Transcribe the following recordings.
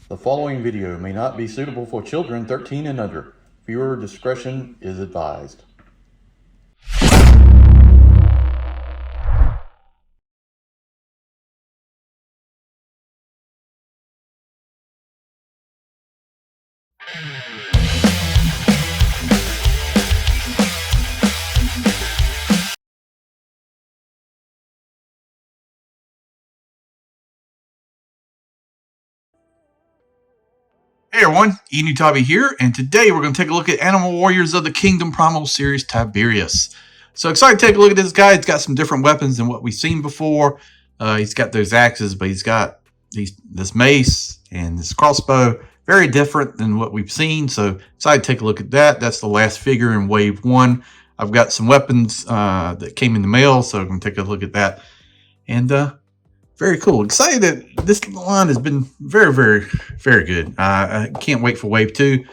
The following video may not be suitable for children 13 and under. Viewer discretion is advised. Hey everyone, Enewtabie here, and today we're going to take a look at Animal Warriors of the Kingdom Primal series TIBERIUS. So excited to take a look at this guy. He's got some different weapons than what we've seen before. He's got those axes, but he's got this mace and this crossbow. Very different than what we've seen, so excited to take a look at that. That's the last figure in Wave 1. I've got some weapons that came in the mail, so I'm going to take a look at that. And very cool. Excited that this line has been very, very, very good. I can't wait for Wave 2.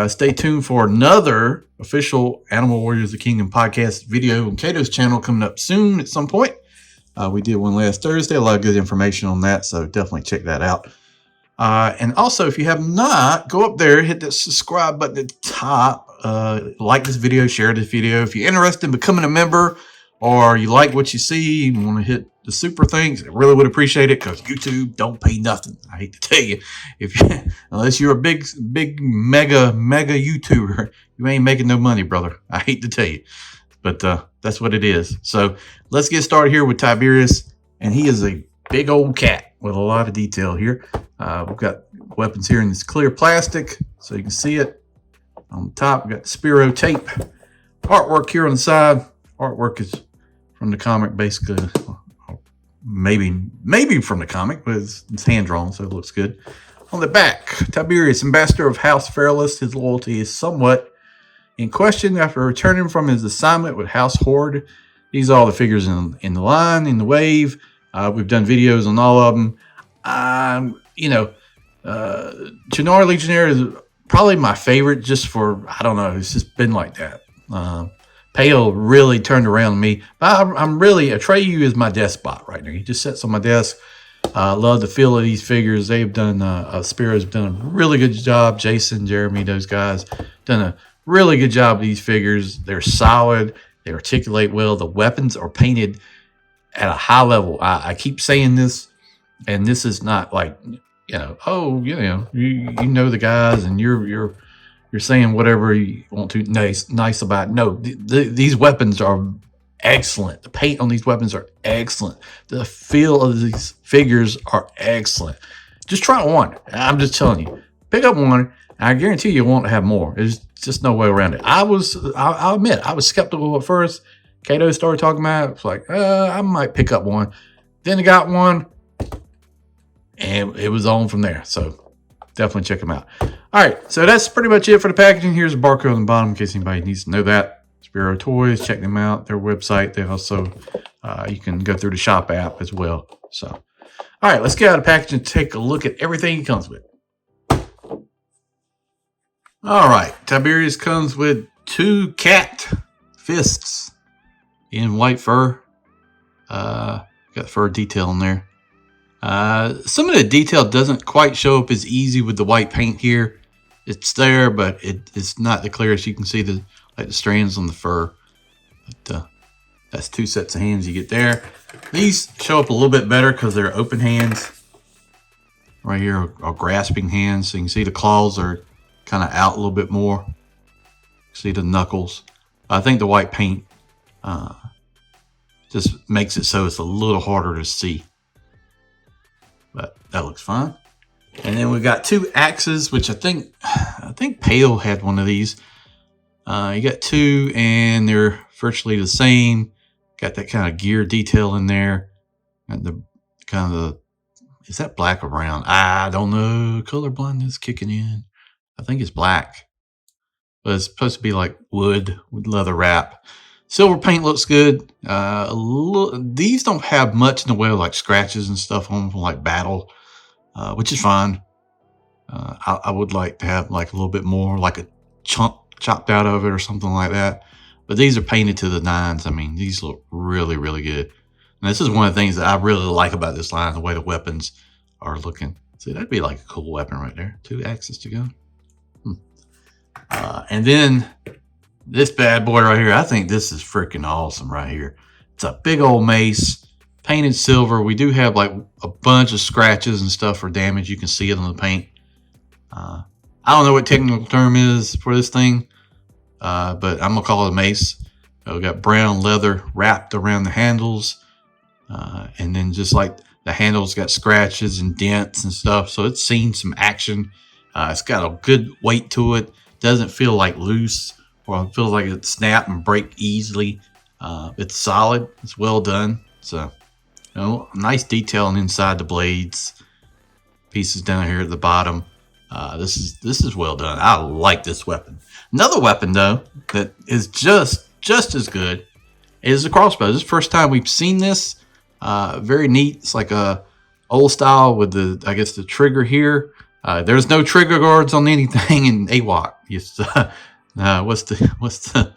Stay tuned for another official Animal Warriors of the Kingdom podcast video on Kato's channel coming up soon at some point. We did one last Thursday. A lot of good information on that, so definitely check that out. And also, if you have not, go up there, hit that subscribe button at the top. Like this video, share this video. If you're interested in becoming a member or you like what you see and want to hit the super things, I really would appreciate it because YouTube don't pay nothing. I hate to tell you, unless you're a big mega YouTuber, you ain't making no money, brother. I hate to tell you, but that's what it is. So let's get started here with TIBERIUS, and he is a big old cat with a lot of detail here. We've got weapons here in this clear plastic, so you can see it on the top. We've got the Spiro tape, artwork here on the side. Artwork is from the comic, basically. Maybe from the comic, but it's hand drawn, so it looks good. On the back, TIBERIUS, ambassador of House Fairless. His loyalty is somewhat in question after returning from his assignment with House Horde. These are all the figures in the line, in the wave. We've done videos on all of them. Chernari Legionnaire is probably my favorite, just for, I don't know, it's just been like that. Pale really turned around me. I'm really, Atreyu is my desk spot right now. He just sits on my desk. I love the feel of these figures. They've done, Spiro's done a really good job. Jason, Jeremy, those guys done a really good job with these figures. They're solid. They articulate well. The weapons are painted at a high level. I keep saying this, and this is not like, you know the guys, and you're saying whatever you want to nice about it. No, these weapons are excellent. The paint on these weapons are excellent. The feel of these figures are excellent. Just try one. I'm just telling you. Pick up one, and I guarantee you want to have more. There's just no way around it. I'll admit, I was skeptical at first. Kato started talking about it. It's like, I might pick up one. Then I got one, and it was on from there. So definitely check them out. All right, so that's pretty much it for the packaging. Here's a barcode on the bottom in case anybody needs to know that. Spiro Toys, check them out. Their website. They also, you can go through the shop app as well. So, all right, let's get out of the package and take a look at everything it comes with. All right, TIBERIUS comes with 2 cat fists in white fur. Got fur detail in there. Some of the detail doesn't quite show up as easy with the white paint here. It's there, but it's not the clearest. You can see the strands on the fur. But that's 2 sets of hands you get there. These show up a little bit better because they're open hands. Right here are grasping hands. So you can see the claws are kind of out a little bit more. See the knuckles. I think the white paint just makes it so it's a little harder to see. But that looks fine. And then we've got 2 axes, which I think Pale had one of these. You got 2, and they're virtually the same. Got that kind of gear detail in there. And the kind of is that black or brown? I don't know. Color blindness kicking in. I think it's black. But it's supposed to be like wood with leather wrap. Silver paint looks good. These don't have much in the way of like scratches and stuff on them from like battle, which is fine. I would like to have like a little bit more, like a chunk chopped out of it or something like that. But these are painted to the nines. I mean, these look really, really good. And this is one of the things that I really like about this line, the way the weapons are looking. See, that'd be like a cool weapon right there. 2 axes to go. And then this bad boy right here, I think this is freaking awesome right here. It's a big old mace, painted silver. We do have like a bunch of scratches and stuff for damage. You can see it on the paint. I don't know what technical term is for this thing, but I'm gonna call it a mace. We got brown leather wrapped around the handles, and then just like the handles got scratches and dents and stuff, so it's seen some action. It's got a good weight to it. Doesn't feel like loose, or it feels like it snap and break easily. It's solid. It's well done. So, nice detailing inside the blades. Pieces down here at the bottom. This is well done. I like this weapon. Another weapon though that is just as good is the crossbow. This is the first time we've seen this. Very neat. It's like a old style with the trigger here. There's no trigger guards on anything in awok. What's the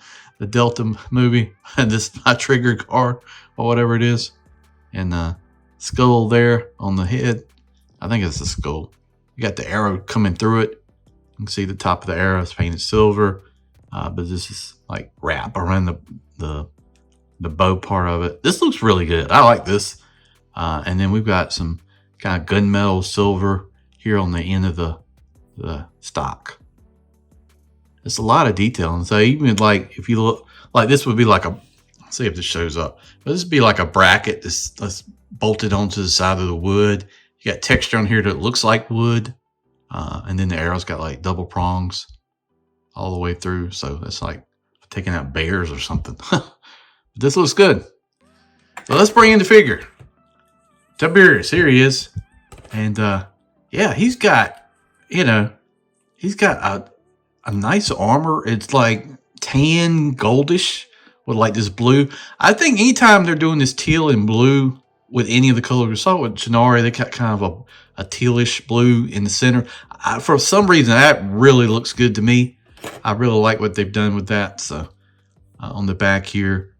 Delta movie? This is my trigger guard or whatever it is. And skull there on the head. I think it's the skull. You got the arrow coming through it. You can see the top of the arrow is painted silver. But this is like wrap around the bow part of it. This looks really good. I like this. And then we've got some kind of gunmetal silver here on the end of the stock. It's a lot of detail. And so even like if you look like this would be like let's see if this shows up. But this would be like a bracket that's bolted onto the side of the wood. You got texture on here that looks like wood. And then the arrow's got like double prongs all the way through. So that's like taking out bears or something. But this looks good. So let's bring in the figure. TIBERIUS, here he is. And yeah, he's got a nice armor. It's like tan goldish with like this blue. I think anytime they're doing this teal and blue with any of the colors, we saw with Chennari, they got kind of a tealish blue in the center. For some reason, that really looks good to me. I really like what they've done with that. So on the back here,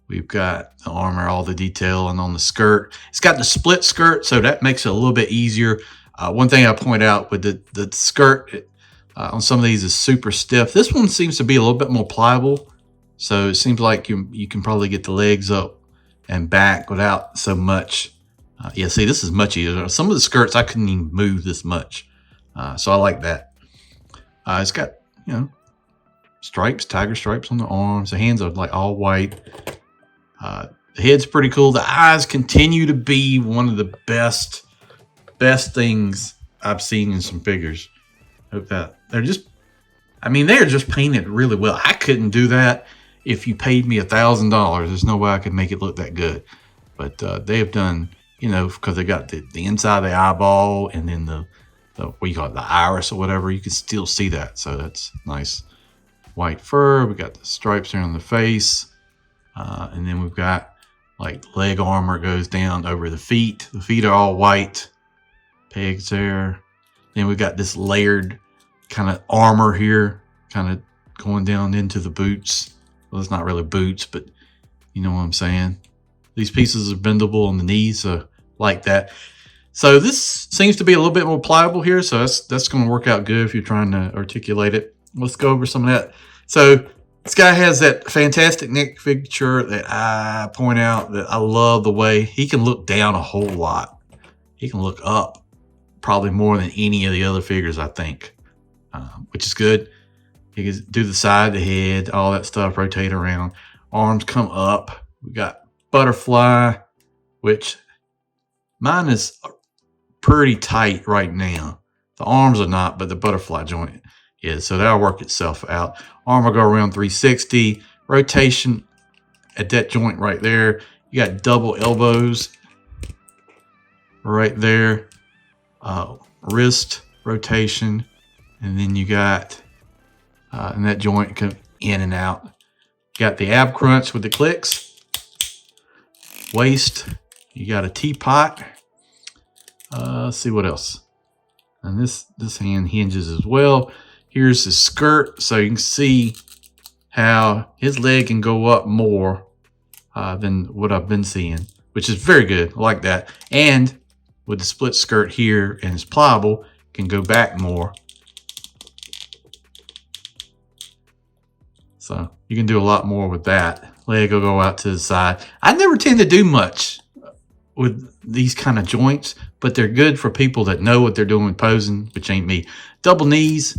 we've got the armor, all the detail, and on the skirt, it's got the split skirt, so that makes it a little bit easier. One thing I point out with the skirt on some of these is super stiff. This one seems to be a little bit more pliable, so it seems like you can probably get the legs up and back without so much. Yeah, see, this is much easier. Some of the skirts I couldn't even move this much, so I like that. It's got stripes, tiger stripes on the arms. The hands are like all white. The head's pretty cool. The eyes continue to be one of the best things I've seen in some figures. Hope that they're just painted really well. I couldn't do that if you paid me $1,000. There's no way I could make it look that good. But they have done, because they got the inside of the eyeball and then the what you call it, the iris or whatever. You can still see that, so that's nice. White fur. We got the stripes here on the face. And then we've got like leg armor goes down over the feet. The feet are all white. Pegs there. Then we've got this layered kind of armor here, kind of going down into the boots. Well, it's not really boots, but you know what I'm saying. These pieces are bendable on the knees, so like that. So this seems to be a little bit more pliable here, so that's going to work out good if you're trying to articulate it. Let's go over some of that. So this guy has that fantastic neck figure that I point out that I love the way he can look down a whole lot. He can look up probably more than any of the other figures, I think, which is good. He can do the side, the head, all that stuff, rotate around. Arms come up. We got butterfly, which mine is pretty tight right now. The arms are not, but the butterfly joint is. So that'll work itself out. Arm will go around 360. Rotation at that joint right there. You got double elbows right there. Wrist rotation. And then you got in that joint come in and out. Got the ab crunch with the clicks. Waist. You got a teapot. Let's see what else. And this hand hinges as well. Here's his skirt, so you can see how his leg can go up more than what I've been seeing, which is very good. I like that. And with the split skirt here, and it's pliable, can go back more. So you can do a lot more with that. Leg will go out to the side. I never tend to do much with these kind of joints, but they're good for people that know what they're doing with posing, which ain't me. Double knees,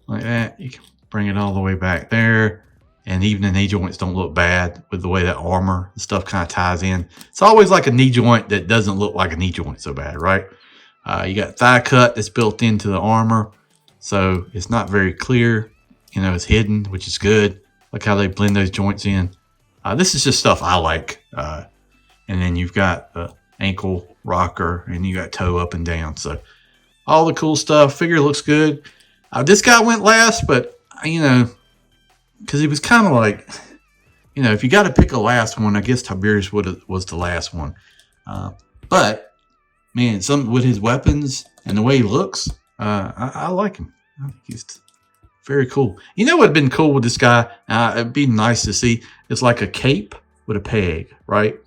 like that. You can bring it all the way back there. And even the knee joints don't look bad with the way that armor and stuff kind of ties in. It's always like a knee joint that doesn't look like a knee joint so bad, right? You got thigh cut that's built into the armor. So it's not very clear. You know, it's hidden, which is good. Look how they blend those joints in. This is just stuff I like. And then you've got the ankle rocker, and you got toe up and down. So all the cool stuff. Figure looks good. This guy went last, but, you know, because he was kind of like, you know, if you got to pick a last one, I guess Tiberius was the last one. But, man, with his weapons and the way he looks, I like him. I think he's very cool. You know what would have been cool with this guy? It'd be nice to see. It's like a cape with a peg, right?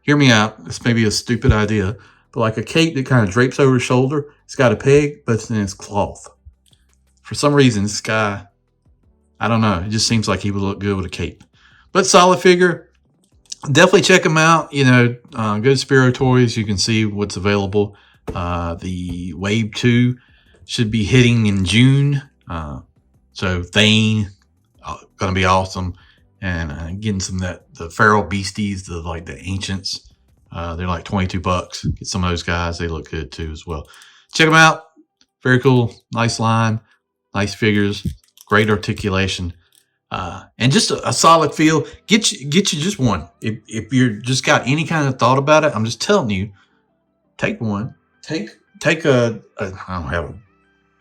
Hear me out. This may be a stupid idea, but like a cape that kind of drapes over his shoulder. It's got a peg, but then it's cloth. For some reason, this guy, I don't know. It just seems like he would look good with a cape. But solid figure. Definitely check him out. You know, go to Spiro Toys. You can see what's available. The Wave 2 should be hitting in June. So Thane, going to be awesome. And getting some of the feral beasties, the ancients. They're like $22. Get some of those guys. They look good too as well. Check them out. Very cool. Nice line. Nice figures. Great articulation, and just a solid feel. Get you just one. If you're just got any kind of thought about it, I'm just telling you, take one. Take I don't have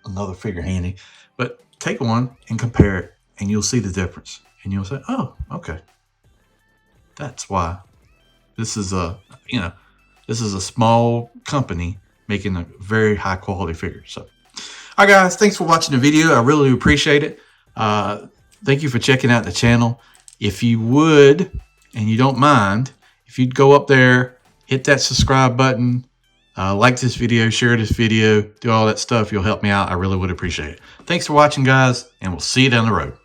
another figure handy, but take one and compare it, and you'll see the difference. And you'll say, oh, okay, that's why. This is a small company making a very high quality figure. So. All right, guys, thanks for watching the video. I really appreciate it. Thank you for checking out the channel. If you would, and you don't mind, if you'd go up there, hit that subscribe button, like this video, share this video, do all that stuff, you'll help me out. I really would appreciate it. Thanks for watching, guys, and we'll see you down the road.